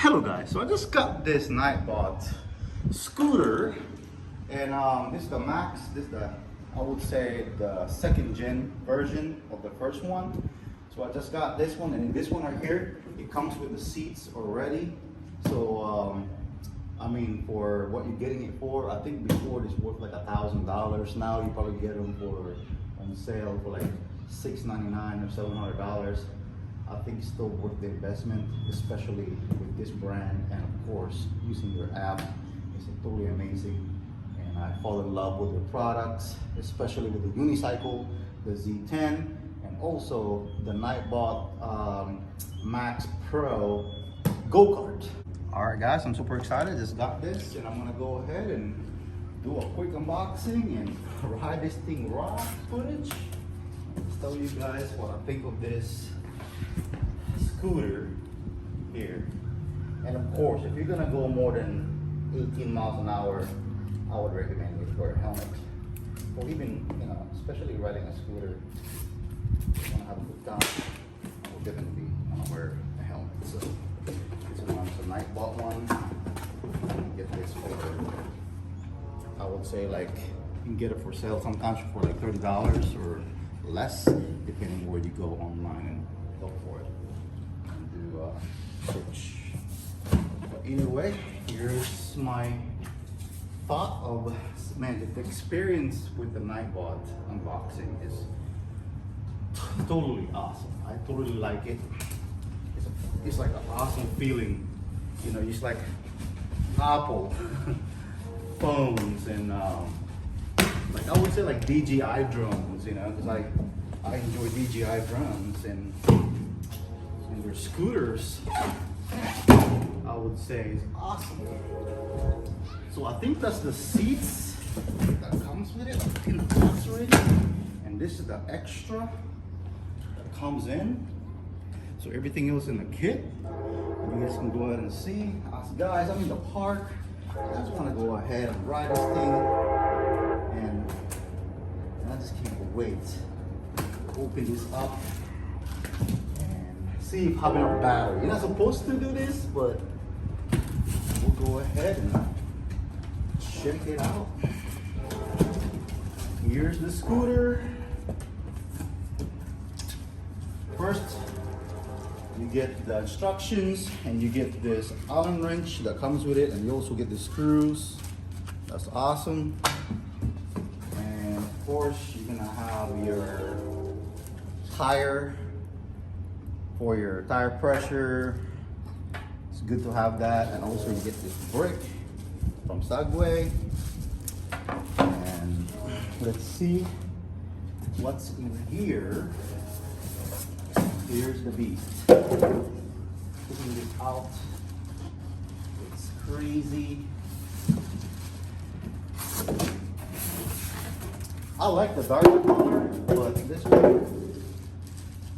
Hello guys, so I just got this Ninebot scooter, and this is the Max. This is the, I would say, the second gen version of the first one. So I just got this one, and this one right here, it comes with the seats already. So I mean, for what you're getting it for, I think before it was worth like $1,000. Now you probably get them for on sale for like $699 or $700. I think it's still worth the investment, especially with this brand, and of course using your app is totally amazing. And I fall in love with their products, especially with the unicycle, the Z10, and also the Ninebot Max Pro go-kart. All right guys, I'm super excited. Just got this, and I'm gonna go ahead and do a quick unboxing and ride this thing raw footage. Let's tell you guys what I think of this scooter here. And of course, if you're gonna go more than 18 miles an hour, I would recommend you wear a helmet. Or even, you know, especially riding a scooter, you wanna have a good time, I would definitely wanna wear a helmet. So this one's a Ninebot one. Get this for, I would say, like, you can get it for sale sometimes for like $30 or less, depending where you go online and look for it. Search. But anyway, here's my thought of, man, the experience with the Ninebot unboxing is totally awesome. I totally like it. It's like an awesome feeling, you know. It's like Apple phones and like I would say like DJI drones, you know, because I enjoy DJI drones and their scooters, I would say, is awesome. So I think that's the seats that comes with it in the box already, and this is the extra that comes in. So everything else in the kit, you guys can go ahead and see. Guys, I'm in the park. I just want to go ahead and ride this thing, and I just can't wait to open this up. See if I have enough battery. You're not supposed to do this, but we'll go ahead and check it out. Here's the scooter. First, you get the instructions, and you get this Allen wrench that comes with it, and you also get the screws. That's awesome. And of course, you're gonna have your tire for your tire pressure. It's good to have that. And also you get this brick from Segway. And let's see what's in here. Here's the beast. Taking this out, it's crazy. I like the darker color, but this one,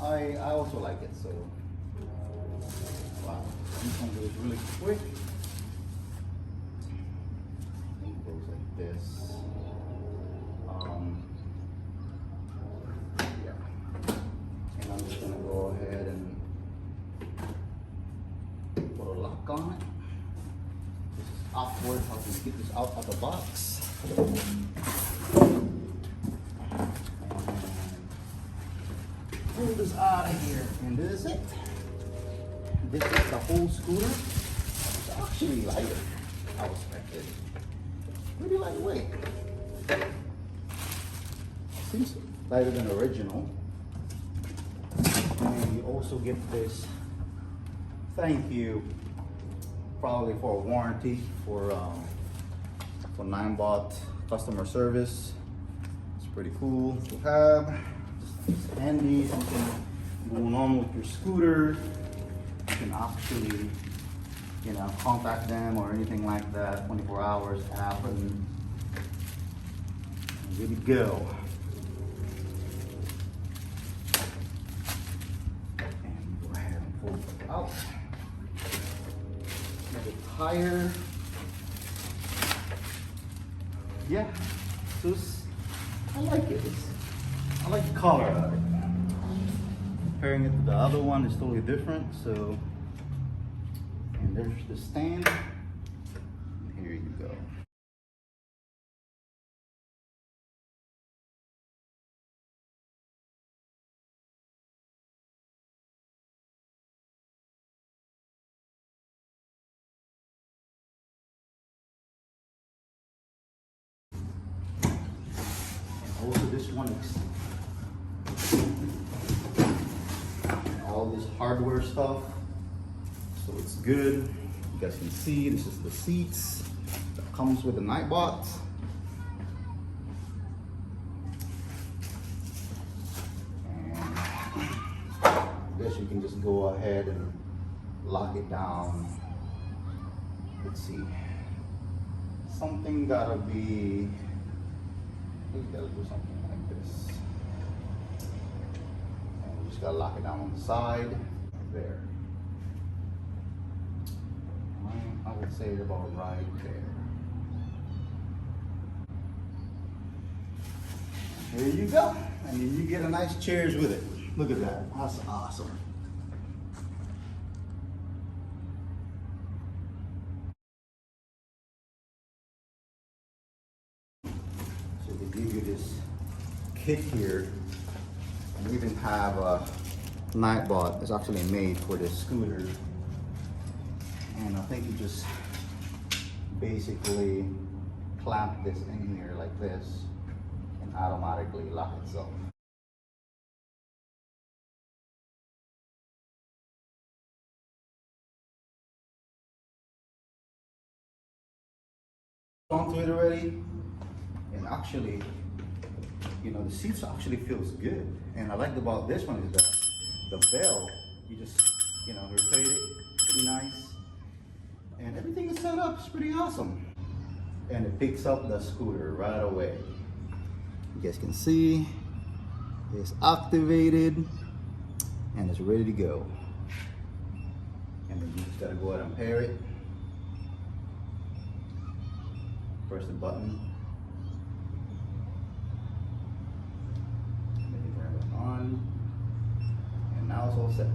I also like it. So wow, this one goes really quick. It goes like this. Yeah, and I'm just gonna go ahead and put a lock on it. This is awkward how to get this out of the box. Pull this out of here, and this is it. This is the whole scooter. It's actually lighter. I expected. Pretty lightweight. Seems lighter than original. And you also get this thank you, probably for a warranty for Ninebot customer service. It's pretty cool to have. It's handy, something going on with your scooter. You can actually, you know, contact them or anything like that. 24 hours happen. Good to go. And go ahead and pull it out. Get a tire. Yeah, I like it. I like the color of it. Comparing it to the other one is totally different. So, and And there's the stand. Here you go. Also, this one is all this hardware stuff, so it's good. You guys can see this is the seats that comes with the Ninebot. And this you can just go ahead and lock it down. Let's see. Something gotta be. You gotta do something like this. And you just gotta lock it down on the side, right there. I would say it's about right there. There you go. And then you get a nice chairs with it. Look at that, that's awesome. So they give you this kit here, and we even have a Ninebot that's actually made for this scooter. And I think you just basically clamp this in here like this and automatically lock itself. Onto it already, and actually, you know, the seats actually feels good. And I like about this one is the bell. You just, you know, rotate it, pretty nice. And everything is set up, it's pretty awesome. And it picks up the scooter right away. You guys can see it's activated and it's ready to go. And then you just gotta go ahead and pair it. Press the button. And then you turn it on. And now it's all set.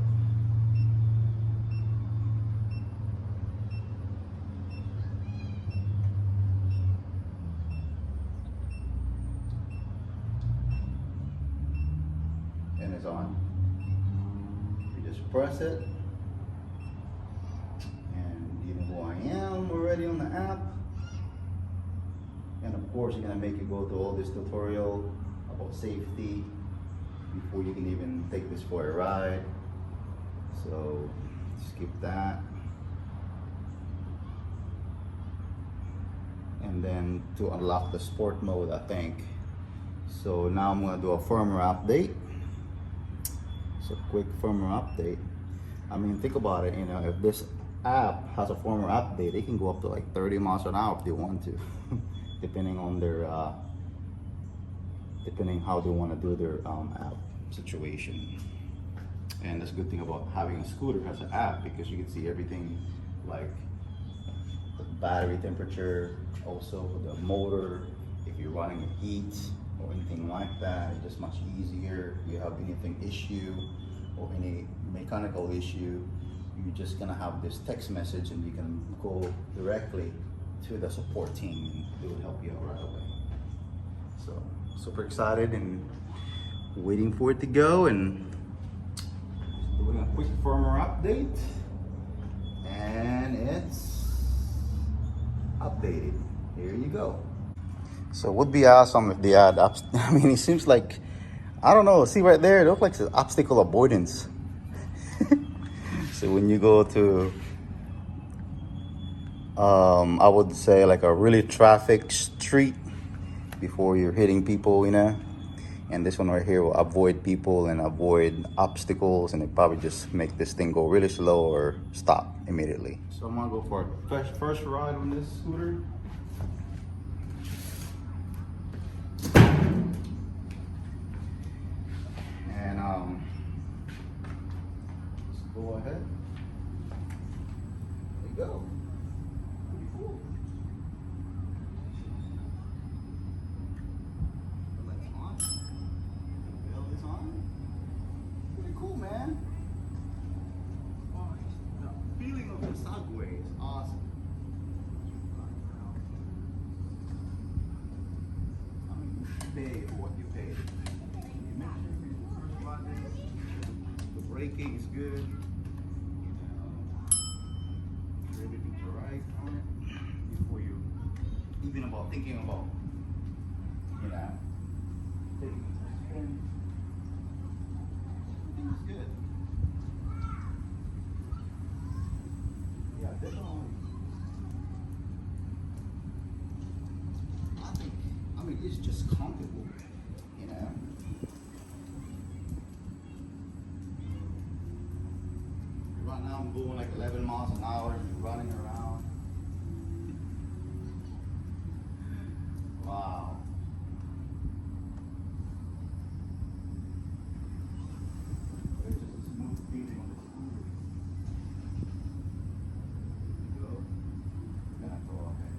And it's on. You just press it, and you know who I am already on the app. And of course, you're gonna make it go through all this tutorial about safety before you can even take this for a ride. So skip that. And then to unlock the sport mode, I think. So now I'm gonna do a firmware update. So quick firmware update. I mean, think about it, you know, if this app has a firmware update, they can go up to like 30 miles an hour if they want to, depending on their, depending how they want to do their app situation. And that's a good thing about having a scooter as an app, because you can see everything, like the battery temperature, also the motor, if you're running a heat or anything like that. It's just much easier. If you have anything issue or any mechanical issue, you're just gonna have this text message and you can go directly to the support team and they will help you out right away. So super excited and waiting for it to go, and doing a quick firmware update, and it's updated. Here you go. So it would be awesome if they had, I mean, it seems like, I don't know, see right there, it looks like it's obstacle avoidance. So when you go to, I would say like a really traffic street before you're hitting people, you know, and this one right here will avoid people and avoid obstacles, and it probably just make this thing go really slow or stop immediately. So I'm gonna go for a first ride on this scooter. And let's go ahead. There you go. Pretty cool. The lights on. The bell is on. Pretty cool, man. Oh, the feeling of the Segway. good. Everything's alright on it before you even about thinking about, you know, taking it to spin. Everything's good. Yeah, definitely. I mean, it's just comfortable, you know. Right now I'm going like 11 miles an hour, running around. Wow. It's just a smooth feeling on the scooter. There you go. Then I go, okay.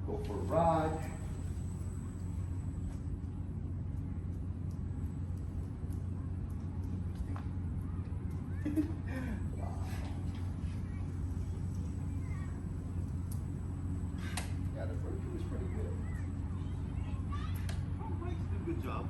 Go for a ride. Wow. Yeah, the first one is pretty good. Oh, Mike's did a good job.